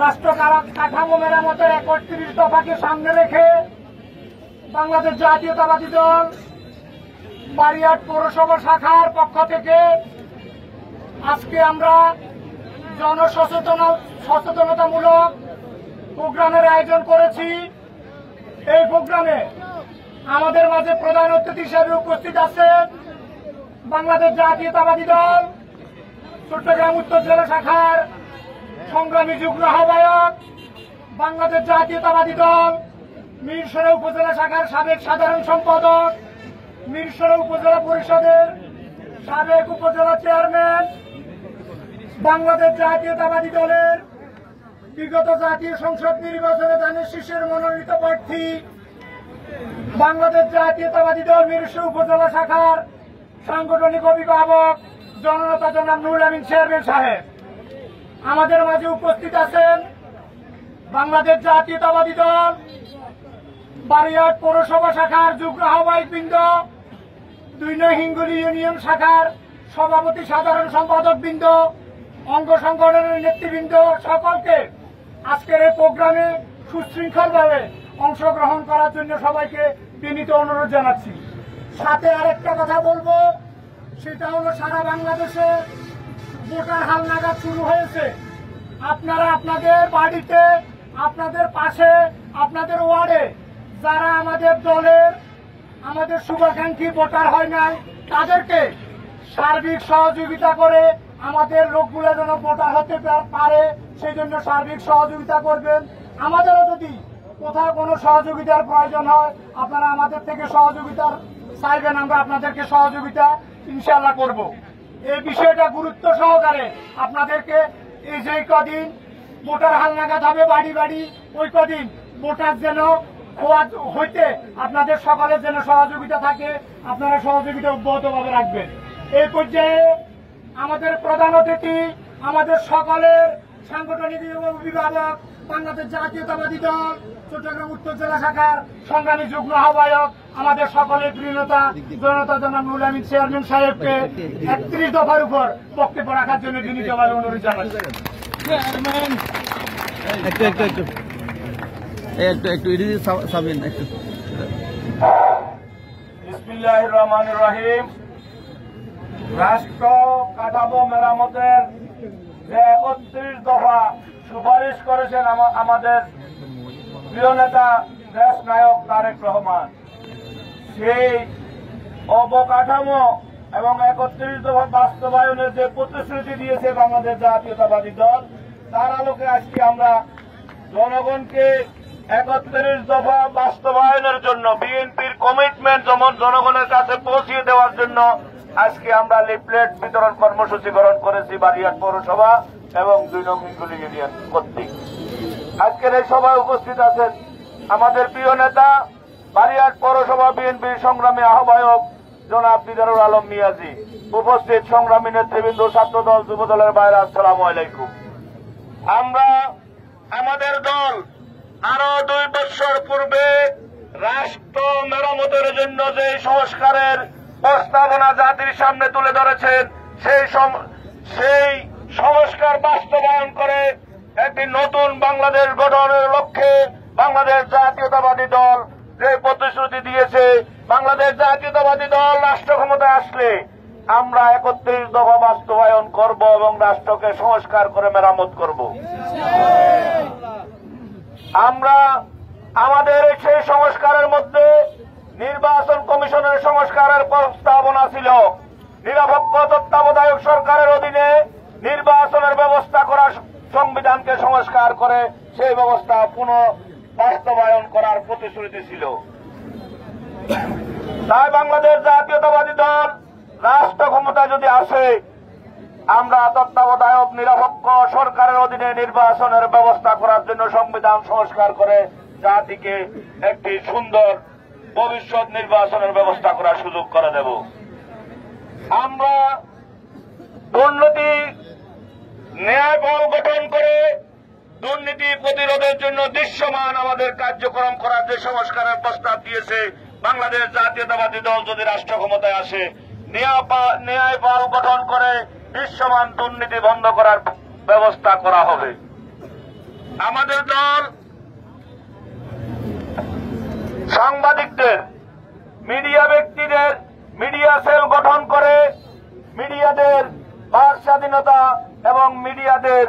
রাষ্ট্র কাঠামো মেরামতের ৩১ দফাকে সামনে রেখে বাংলাদেশ জাতীয়তাবাদী দল বারিয়াট পৌরসভা শাখার পক্ষ থেকে আজকে আমরা জনসচেতনতামূলক প্রোগ্রামের আয়োজন করেছি। এই প্রোগ্রামে আমাদের মাঝে প্রধান অতিথি হিসেবে উপস্থিত আছেন বাংলাদেশ জাতীয়তাবাদী দল চট্টগ্রাম উত্তর জেলা শাখার সংগ্রামী যুগ্ম আহ্বায়ক, বাংলাদেশ জাতীয়তাবাদী দল মিরসরাই উপজেলা শাখার সাবেক সাধারণ সম্পাদক, মিরসরাই উপজেলা পরিষদের সাবেক উপজেলা চেয়ারম্যান, বাংলাদেশ জাতীয়তাবাদী দলের বিগত জাতীয় সংসদ নির্বাচনে ধানের শীষের মনোনীত প্রার্থী, বাংলাদেশ জাতীয়তাবাদী দল মিরসরাই উপজেলা শাখার সাংগঠনিক অভিভাবক জননেতা জনাব নুরুল আমিন চেয়ারম্যান সাহেব। আমাদের মাঝে উপস্থিত আছেন বাংলাদেশ জাতীয়তাবাদী দল বারিয়াট পৌরসভা শাখার যুগ্ম আহ্বায়ক বৃন্দ, ২ নং হিঙ্গুলি ইউনিয়ন শাখার সভাপতি সাধারণ সম্পাদক বৃন্দ, অঙ্গ সংগঠনের নেতৃবৃন্দ, সকলকে আজকের এই প্রোগ্রামে সুশৃঙ্খলভাবে অংশগ্রহণ করার জন্য সবাইকে বিনীত অনুরোধ জানাচ্ছি। সাথে আরেকটা কথা বলবো, সেটা হলো সারা বাংলাদেশে ভোটার হালনাগাদ শুরু হয়েছে। আপনারা আপনাদের বাড়িতে, আপনাদের পাশে, আপনাদের ওয়ার্ডে যারা আমাদের দলের, আমাদের শুভাকাঙ্ক্ষী ভোটার হয় নাই, তাদেরকে সার্বিক সহযোগিতা করে আমাদের লোকগুলো যেন ভোটার হতে পারে সেই জন্য সার্বিক সহযোগিতা করবেন। আমাদেরও যদি কোথাও কোনো সহযোগিতার প্রয়োজন হয় আপনারা আমাদের থেকে সহযোগিতার চাইবেন, আমরা আপনাদেরকে সহযোগিতা ইনশাআল্লাহ করব। এই বিষয়টা গুরুত্ব সহকারে আপনাদেরকে এই যে কদিন ভোটার হালনাগাদ হবে বাড়ি বাড়ি, ওই কদিন ভোটার যেন হইতে আপনাদের সকলের যেন সহযোগিতা থাকে, আপনারা সহযোগিতা অব্যাহতভাবে রাখবেন। এই পর্যায়ে আমাদের প্রধান অতিথি, আমাদের সকলের সাংগঠনিক অভিভাবক, বাংলাদেশ জাতীয়তাবাদী দল চট্টগ্রাম উত্তর জেলা শাখার সংগ্রামী যুগ্ম আহ্বায়ক, আমাদের সকলের প্রিয়তা জনতা জনাব নুরুল আমিন চেয়ারম্যান সাহেবকে ৩১ দফার উপর বক্তব্য রাখার জন্য বিনীতভাবে অনুরোধ জানাচ্ছি। বিসমিল্লাহির রহমানির রহিম। রাষ্ট্র কাঠামো মেরামতের যে ৩১ দফা সুপারিশ করেছেন আমাদের প্রিয় নেতা দেশ নায়ক তারেক রহমান, সেই অবকাঠামো এবং ৩১ দফা বাস্তবায়নের যে প্রতিশ্রুতি দিয়েছে বাংলাদেশ জাতীয়তাবাদী দল, তার আলোকে আজকে আমরা জনগণকে ৩১ দফা বাস্তবায়নের জন্য বিএনপির কমিটমেন্ট জনগণের কাছে পৌঁছিয়ে দেওয়ার জন্য আজকে আমরা লিফলেট বিতরণ কর্মসূচি গ্রহণ করেছি বারিয়াট পৌরসভা এবং ২ নং হিঙ্গুলি ইউনিয়ন কর্তৃক। আজকের এই সভায় উপস্থিত আছেন আমাদের প্রিয় নেতা বারিয়াট পৌরসভা বিএনপির সংগ্রামী আহ্বায়ক জনাব দিদারুল আলম মিয়াজি, উপস্থিত সংগ্রামী নেতৃবৃন্দ, ছাত্রদল, যুবদলের বাইরে, আসসালামু আলাইকুম। আমরা আমাদের দল আরো ২ বছর পূর্বে রাষ্ট্র মেরামতের জন্য যে সংস্কারের প্রস্তাবনা জাতির সামনে তুলে ধরেছেন, সেই সংস্কার বাস্তবায়ন করে একটি নতুন বাংলাদেশ গঠনের লক্ষ্যে বাংলাদেশ জাতীয়তাবাদী দল যে প্রতিশ্রুতি দিয়েছে, বাংলাদেশ জাতীয়তাবাদী দল রাষ্ট্র ক্ষমতায় আসলে আমরা ৩১ দফা বাস্তবায়ন করব এবং রাষ্ট্রকে সংস্কার করে মেরামত করব। আমরা আমাদের সেই সংস্কারের মধ্যে নির্বাচন কমিশনের সংস্কারের প্রস্তাবনা ছিল, নিরপেক্ষ তত্ত্বাবধায়ক সরকারের অধীনে নির্বাচনের ব্যবস্থা করা, সংবিধানকে সংস্কার করে সেই ব্যবস্থা পুনঃ বাস্তবায়ন করার প্রতিশ্রুতি ছিল। তাই বাংলাদেশ জাতীয়তাবাদী দল রাষ্ট্র ক্ষমতা যদি আসে আমরা তত্ত্বাবধায়ক নিরপেক্ষ সরকারের অধীনে নির্বাচনের ব্যবস্থা করার জন্য সংবিধান সংস্কার করে জাতিকে একটি সুন্দর ভবিষ্যৎ নির্বাচনের ব্যবস্থা করার সুযোগ করে দেব। আমরা দুর্নীতি ন্যায়বল গঠন করে দুর্নীতি প্রতিরোধের জন্য দৃশ্যমান আমাদের কার্যক্রম করার যে সংস্কারের প্রস্তাব দিয়েছে বাংলাদেশ জাতীয়তাবাদী দল যদি রাষ্ট্র ক্ষমতায় আসে, ন্যায়বল গঠন করে দৃশ্যমান দুর্নীতি বন্ধ করার ব্যবস্থা করা হবে। আমাদের দল সাংবাদিকদের, মিডিয়া ব্যক্তিদের মিডিয়া সেল গঠন করে মিডিয়াদের বাক স্বাধীনতা এবং মিডিয়াদের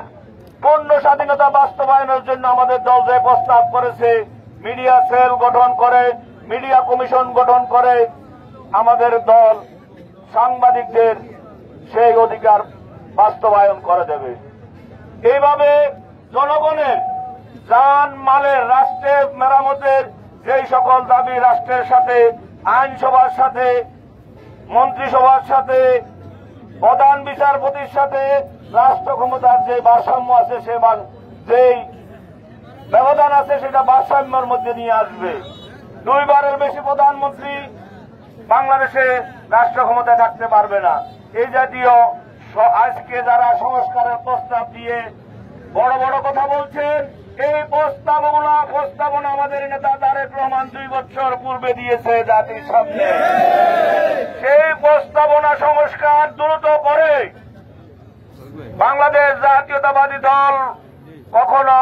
পূর্ণ স্বাধীনতা বাস্তবায়নের জন্য আমাদের দল যে প্রস্তাব করেছে, মিডিয়া সেল গঠন করে, মিডিয়া কমিশন গঠন করে আমাদের দল সাংবাদিকদের সেই অধিকার বাস্তবায়ন করে দেবে। এইভাবে জনগণের জান মালের, রাষ্ট্রের মেরামতের যেই সকল দাবি রাষ্ট্রের সাথে, আইনসভার সাথে, মন্ত্রিসভার সাথে, প্রধান বিচারপতির সাথে রাষ্ট্র ক্ষমতার যে ভারসাম্য আছে, সে যেই ব্যবধান আছে সেটা ভারসাম্যের মধ্যে নিয়ে আসবে। 2 বারের বেশি প্রধানমন্ত্রী বাংলাদেশে রাষ্ট্র ক্ষমতায় থাকতে পারবে না। এই জাতীয় আজকে যারা সংস্কারের প্রস্তাব দিয়ে বড় বড় কথা বলছেন, এই প্রস্তাবনা আমাদের নেতা তারেক রহমান 2 বছর পূর্বে দিয়েছে জাতির সামনে। সেই প্রস্তাবনা সংস্কার দ্রুত করে বাংলাদেশ জাতীয়তাবাদী দল কখনো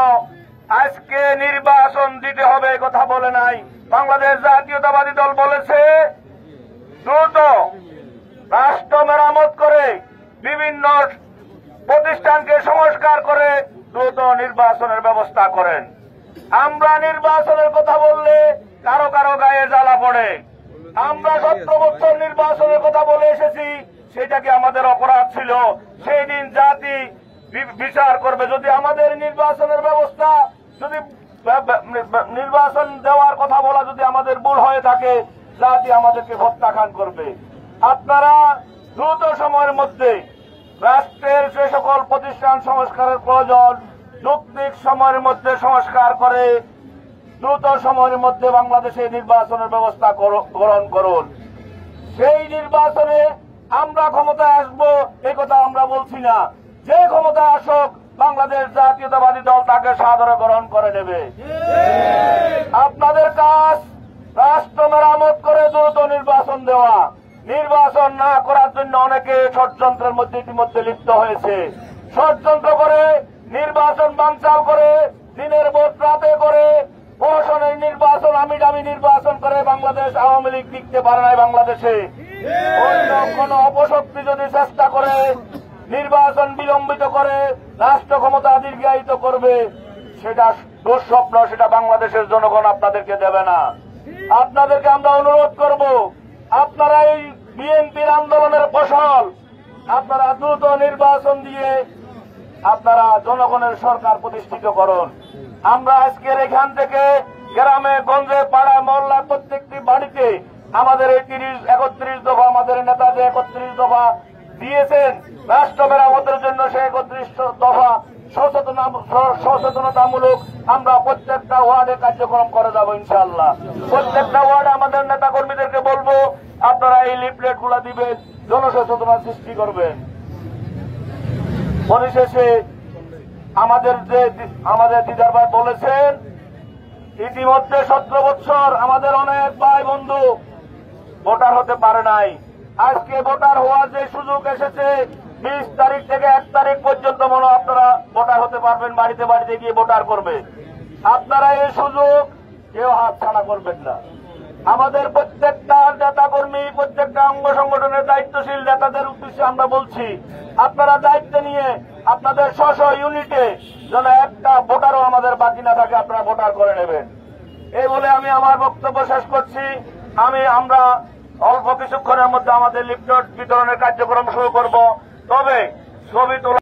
আজকে নির্বাচন দিতে হবে কথা বলে নাই। বাংলাদেশ জাতীয়তাবাদী দল বলেছে দ্রুত রাষ্ট্র মেরামত করে বিভিন্ন প্রতিষ্ঠানকে সংস্কার করে দ্রুত নির্বাচনের ব্যবস্থা করেন। আমরা নির্বাচনের কথা বললে কারো কারো গায়ে জ্বালা পড়ে। আমরা 17 বছর নির্বাচনের কথা বলে এসেছি, সেটাকে আমাদের অপরাধ ছিল। সেই দিন জাতি বিচার করবে। যদি আমাদের নির্বাচনের ব্যবস্থা, যদি নির্বাচন দেওয়ার কথা বলা যদি আমাদের ভুল হয়ে থাকে, জাতি আমাদেরকে প্রত্যাখ্যান করবে। আপনারা দ্রুত সময়ের মধ্যে রাষ্ট্রের যে সকল প্রতিষ্ঠান সংস্কারের প্রয়োজন, যৌক্তিক সময়ের মধ্যে সংস্কার করে দ্রুত সময়ের মধ্যে বাংলাদেশে নির্বাচনের ব্যবস্থা গ্রহণ করুন। সেই নির্বাচনে আমরা ক্ষমতায় আসব এই কথা আমরা বলছি না। যে ক্ষমতায় আসুক, বাংলাদেশ জাতীয়তাবাদী দল তাকে সাদরে গ্রহণ করে নেবে। আপনাদের কাজ রাষ্ট্র মেরামত করে দ্রুত নির্বাচন দেওয়া। নির্বাচন না করার জন্য অনেকে ষড়যন্ত্রের মধ্যে ইতিমধ্যে লিপ্ত হয়েছে। ষড়যন্ত্র করে নির্বাচন বানচাল করে, দিনের ভোট রাতে করে, প্রশাসনের নির্বাচন আমি দামি নির্বাচন করে বাংলাদেশ আওয়ামী লীগ টিকতে পারে নাই। বাংলাদেশে অন্য কোন অপশক্তি যদি চেষ্টা করে নির্বাচন বিলম্বিত করে রাষ্ট্র ক্ষমতা দীর্ঘায়িত করবে, সেটা দুঃস্বপ্ন, সেটা বাংলাদেশের জনগণ আপনাদেরকে দেবে না। আপনাদেরকে আমরা অনুরোধ করব, আপনারা এই বিএনপির আন্দোলনের ফসল, আপনারা দ্রুত নির্বাচন দিয়ে আপনারা জনগণের সরকার প্রতিষ্ঠিত করুন। আমরা আজকের এখান থেকে গ্রামে গঞ্জে পাড়া মহল্লা প্রত্যেকটি বাড়িতে আমাদের এই 31 দফা, আমাদের নেতা যে 31 দফা দিয়েছেন রাষ্ট্র মেরামতের জন্য, সে 31 দফা সচেতনতামূলক আমরা প্রত্যেকটা ওয়ার্ডে কার্যক্রম করে যাব ইনশাআল্লাহ। প্রত্যেকটা ওয়ার্ডে আমাদের নেতা কর্মীদেরকে বলবো আপনারা এই লিফলেট গুলা দিবেন, জনসচেতনতা সৃষ্টি করবেন। পরিশেষে আমাদের দিদার ভাই বলেছেন, ইতিমধ্যে 17 বছর আমাদের অনেক ভাই বন্ধু ভোটার হতে পারে নাই। আজকে ভোটার হওয়ার যে সুযোগ এসেছে, 20 তারিখ থেকে 1 তারিখ পর্যন্ত মনে আপনারা ভোটার হতে পারবেন, বাড়িতে বাড়িতে গিয়ে ভোটার করবে। আপনারা এই সুযোগ কেউ হাতছাড়া করবেন না। আমাদের প্রত্যেকটা নেতা কর্মী, প্রত্যেকটা অঙ্গ সংগঠনের দায়িত্বশীল নেতাদের উদ্দেশ্যে আমরা বলছি, আপনারা দায়িত্ব নিয়ে আপনাদের স্ব ইউনিটে যেন একটা ভোটারও আমাদের বাকি না থাকে, আপনারা ভোটার করে নেবেন। এই বলে আমি আমার বক্তব্য শেষ করছি। আমরা অল্প কিছুক্ষণের মধ্যে আমাদের লিফলেট বিতরণের কার্যক্রম শুরু করব। তবে ছবি তোলা